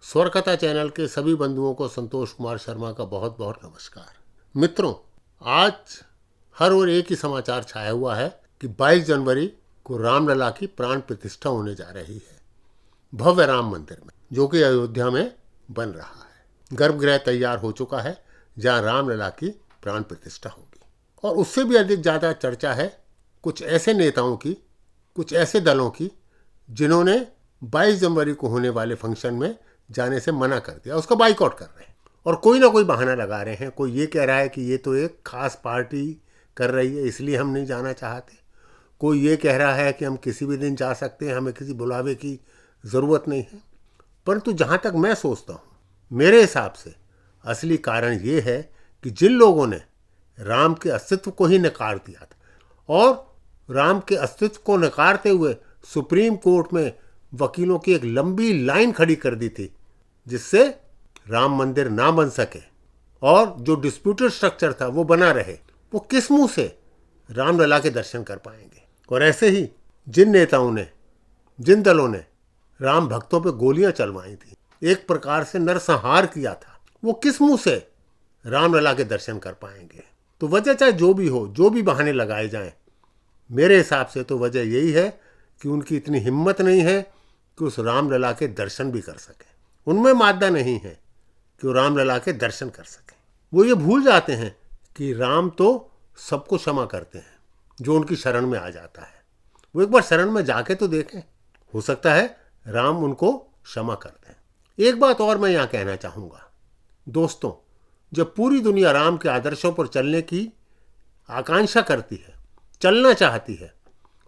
स्वरकथा channel के सभी बंधुओं को संतोष कुमार शर्मा का बहुत बहुत नमस्कार। मित्रों, आज हर ओर एक ही समाचार छाया हुआ है कि 22 जनवरी को रामलला की प्राण प्रतिष्ठा होने जा रही है भव्य राम मंदिर में, जो कि अयोध्या में बन रहा है। गर्भगृह तैयार हो चुका है जहां रामलला की प्राण प्रतिष्ठा होगी। और उससे भी अधिक ज़्यादा चर्चा है कुछ ऐसे नेताओं की, कुछ ऐसे दलों की जिन्होंने 22 जनवरी को होने वाले फंक्शन में जाने से मना कर दिया, उसका बाइकआउट कर रहे हैं और कोई ना कोई बहाना लगा रहे हैं। कोई ये कह रहा है कि ये तो एक खास पार्टी कर रही है इसलिए हम नहीं जाना चाहते। कोई ये कह रहा है कि हम किसी भी दिन जा सकते हैं, हमें किसी बुलावे की ज़रूरत नहीं है। परंतु जहाँ तक मैं सोचता हूँ, मेरे हिसाब से असली कारण ये है कि जिन लोगों ने राम के अस्तित्व को ही नकार दिया था और राम के अस्तित्व को नकारते हुए सुप्रीम कोर्ट में वकीलों की एक लंबी लाइन खड़ी कर दी थी जिससे राम मंदिर ना बन सके और जो डिस्प्यूटेड स्ट्रक्चर था वो बना रहे, वो किस मुंह से रामलला के दर्शन कर पाएंगे। और ऐसे ही जिन नेताओं ने, जिन दलों ने राम भक्तों पे गोलियां चलवाई थी, एक प्रकार से नरसंहार किया था, वो किस मुंह से रामलला के दर्शन कर पाएंगे। तो वजह चाहे जो भी हो, जो भी बहाने लगाए जाएं, मेरे हिसाब से तो वजह यही है कि उनकी इतनी हिम्मत नहीं है कि उस रामलला के दर्शन भी कर सके। उनमें मादा नहीं है कि वो रामलला के दर्शन कर सके। वो ये भूल जाते हैं कि राम तो सबको क्षमा करते हैं जो उनकी शरण में आ जाता है। वो एक बार शरण में जाके तो देखें, हो सकता है राम उनको क्षमा कर दें। एक बात और मैं यहाँ कहना चाहूँगा दोस्तों, जब पूरी दुनिया राम के आदर्शों पर चलने की आकांक्षा करती है, चलना चाहती है,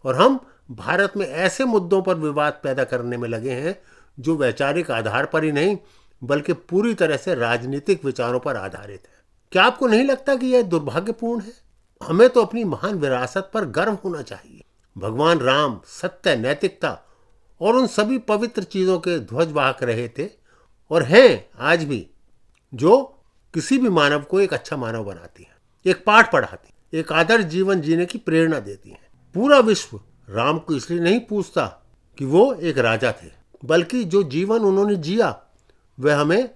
और हम भारत में ऐसे मुद्दों पर विवाद पैदा करने में लगे हैं जो वैचारिक आधार पर ही नहीं बल्कि पूरी तरह से राजनीतिक विचारों पर आधारित है, क्या आपको नहीं लगता कि यह दुर्भाग्यपूर्ण है? हमें तो अपनी महान विरासत पर गर्व होना चाहिए। भगवान राम सत्य, नैतिकता और उन सभी पवित्र चीज़ों के ध्वजवाहक रहे थे और हैं आज भी, जो किसी भी मानव को एक अच्छा मानव बनाती है, एक पाठ पढ़ाती, एक आदर्श जीवन जीने की प्रेरणा देती है। पूरा विश्व राम को इसलिए नहीं पूछता कि वो एक राजा थे, बल्कि जो जीवन उन्होंने जिया वह हमें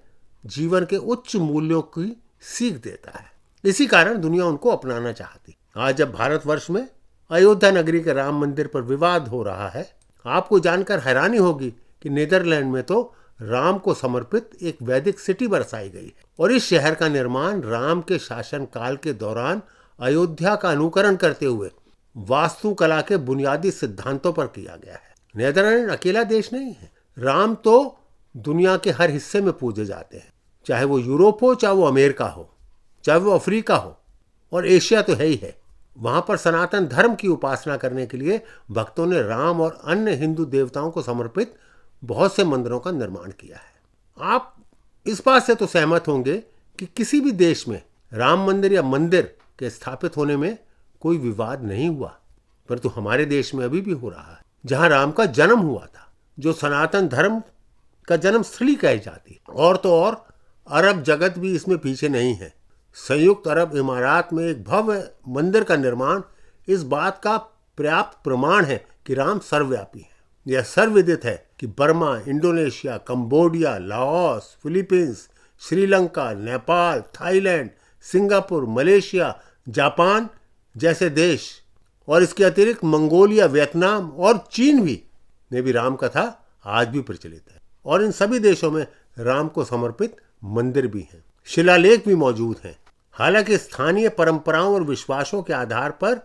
जीवन के उच्च मूल्यों की सीख देता है। इसी कारण दुनिया उनको अपनाना चाहती। आज जब भारतवर्ष में अयोध्या नगरी के राम मंदिर पर विवाद हो रहा है, आपको जानकर हैरानी होगी कि नीदरलैंड में तो राम को समर्पित एक वैदिक सिटी बरसाई गई है और इस शहर का निर्माण राम के शासन काल के दौरान अयोध्या का अनुकरण करते हुए वास्तुकला के बुनियादी सिद्धांतों पर किया गया है। नीदरलैंड अकेला देश नहीं है। राम तो दुनिया के हर हिस्से में पूजे जाते हैं, चाहे वो यूरोप हो, चाहे वो अमेरिका हो, चाहे वो अफ्रीका हो, और एशिया तो है ही है। वहां पर सनातन धर्म की उपासना करने के लिए भक्तों ने राम और अन्य हिंदू देवताओं को समर्पित बहुत से मंदिरों का निर्माण किया है। आप इस बात से तो सहमत होंगे कि किसी भी देश में राम मंदिर या मंदिर के स्थापित होने में कोई विवाद नहीं हुआ, परंतु हमारे देश में अभी भी हो रहा है, जहां राम का जन्म हुआ था, जो सनातन धर्म का जन्म स्थली कही जाती है। और तो और अरब जगत भी इसमें पीछे नहीं है। संयुक्त अरब इमारात में एक भव्य मंदिर का निर्माण इस बात का पर्याप्त प्रमाण है कि राम सर्वव्यापी है। यह सर्वविदित है कि Burma, Indonesia, Cambodia, Laos, Philippines, Sri Lanka, Nepal, Thailand, Singapore, Malaysia, Japan जैसे देश और इसके अतिरिक्त मंगोलिया, वियतनाम और चीन में भी राम कथा आज भी प्रचलित है। और इन सभी देशों में राम को समर्पित मंदिर भी हैं, शिलालेख भी मौजूद हैं। हालांकि स्थानीय परंपराओं और विश्वासों के आधार पर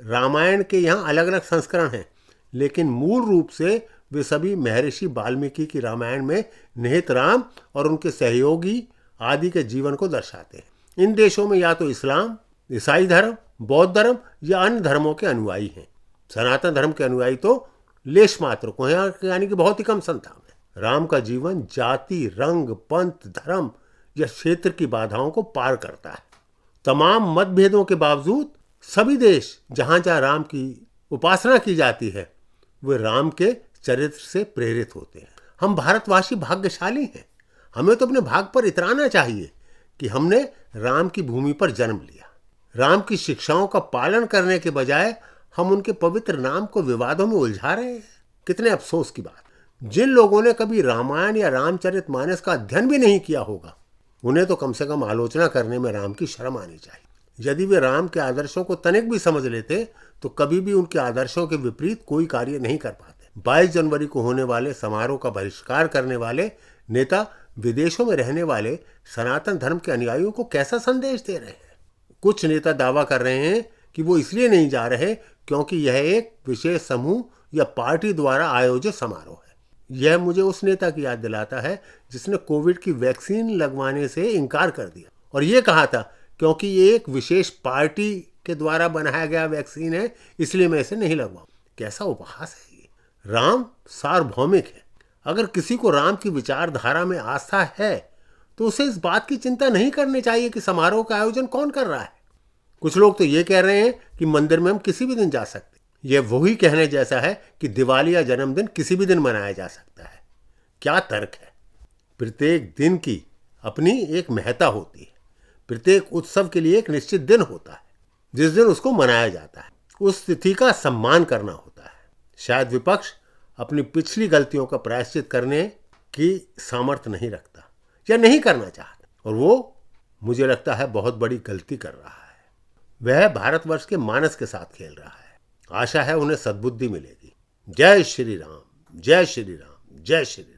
रामायण के यहाँ अलग अलग संस्करण हैं, लेकिन मूल रूप से वे सभी महर्षि वाल्मीकि की रामायण में निहित राम और उनके सहयोगी आदि के जीवन को दर्शाते हैं। इन देशों में या तो इस्लाम, ईसाई धर्म, बौद्ध धर्म या अन्य धर्मों के अनुयायी हैं। सनातन धर्म के अनुयायी तो लेश मात्र को हैं, यानी कि बहुत ही कम संख्या में। राम का जीवन जाति, रंग, पंथ, धर्म या क्षेत्र की बाधाओं को पार करता है। तमाम मतभेदों के बावजूद सभी देश जहां जहां राम की उपासना की जाती है वे राम के चरित्र से प्रेरित होते हैं। हम भारतवासी भाग्यशाली हैं। हमें तो अपने भाग पर इतराना चाहिए कि हमने राम की भूमि पर जन्म लिया। राम की शिक्षाओं का पालन करने के बजाय हम उनके पवित्र नाम को विवादों में उलझा रहे हैं। कितने अफसोस की बात। जिन लोगों ने कभी रामायण या रामचरितमानस का अध्ययन भी नहीं किया होगा, उन्हें तो कम से कम आलोचना करने में राम की शर्म आनी चाहिए। यदि वे राम के आदर्शों को तनिक भी समझ लेते तो कभी भी उनके आदर्शों के विपरीत कोई कार्य नहीं कर पाते। 22 जनवरी को होने वाले समारोह का बहिष्कार करने वाले नेता विदेशों में रहने वाले सनातन धर्म के अनुयायियों को कैसा संदेश दे रहे हैं? कुछ नेता दावा कर रहे हैं कि वो इसलिए नहीं जा रहे क्योंकि यह एक विशेष समूह या पार्टी द्वारा आयोजित समारोह है। यह मुझे उस नेता की याद दिलाता है जिसने कोविड की वैक्सीन लगवाने से इनकार कर दिया और ये कहा था क्योंकि ये एक विशेष पार्टी के द्वारा बनाया गया वैक्सीन है, इसलिए मैं इसे नहीं लगवाऊं। कैसा उपहास है ये। राम सार्वभौमिक है। अगर किसी को राम की विचारधारा में आस्था है तो उसे इस बात की चिंता नहीं करनी चाहिए कि समारोह का आयोजन कौन कर रहा है। कुछ लोग तो ये कह रहे हैं कि मंदिर में हम किसी भी दिन जा सकते। यह वही कहने जैसा है कि दिवाली या जन्मदिन किसी भी दिन मनाया जा सकता है। क्या तर्क है? प्रत्येक दिन की अपनी एक महत्ता होती है। प्रत्येक उत्सव के लिए एक निश्चित दिन होता है जिस दिन उसको मनाया जाता है। उस तिथि का सम्मान करना होता है। शायद विपक्ष अपनी पिछली गलतियों का प्रायश्चित करने की सामर्थ्य नहीं रखता या नहीं करना चाहता, और वो मुझे लगता है बहुत बड़ी गलती कर रहा है। वह भारतवर्ष के मानस के साथ खेल रहा है। आशा है उन्हें सद्बुद्धि मिलेगी। जय श्री राम, जय श्री राम, जय श्री राम।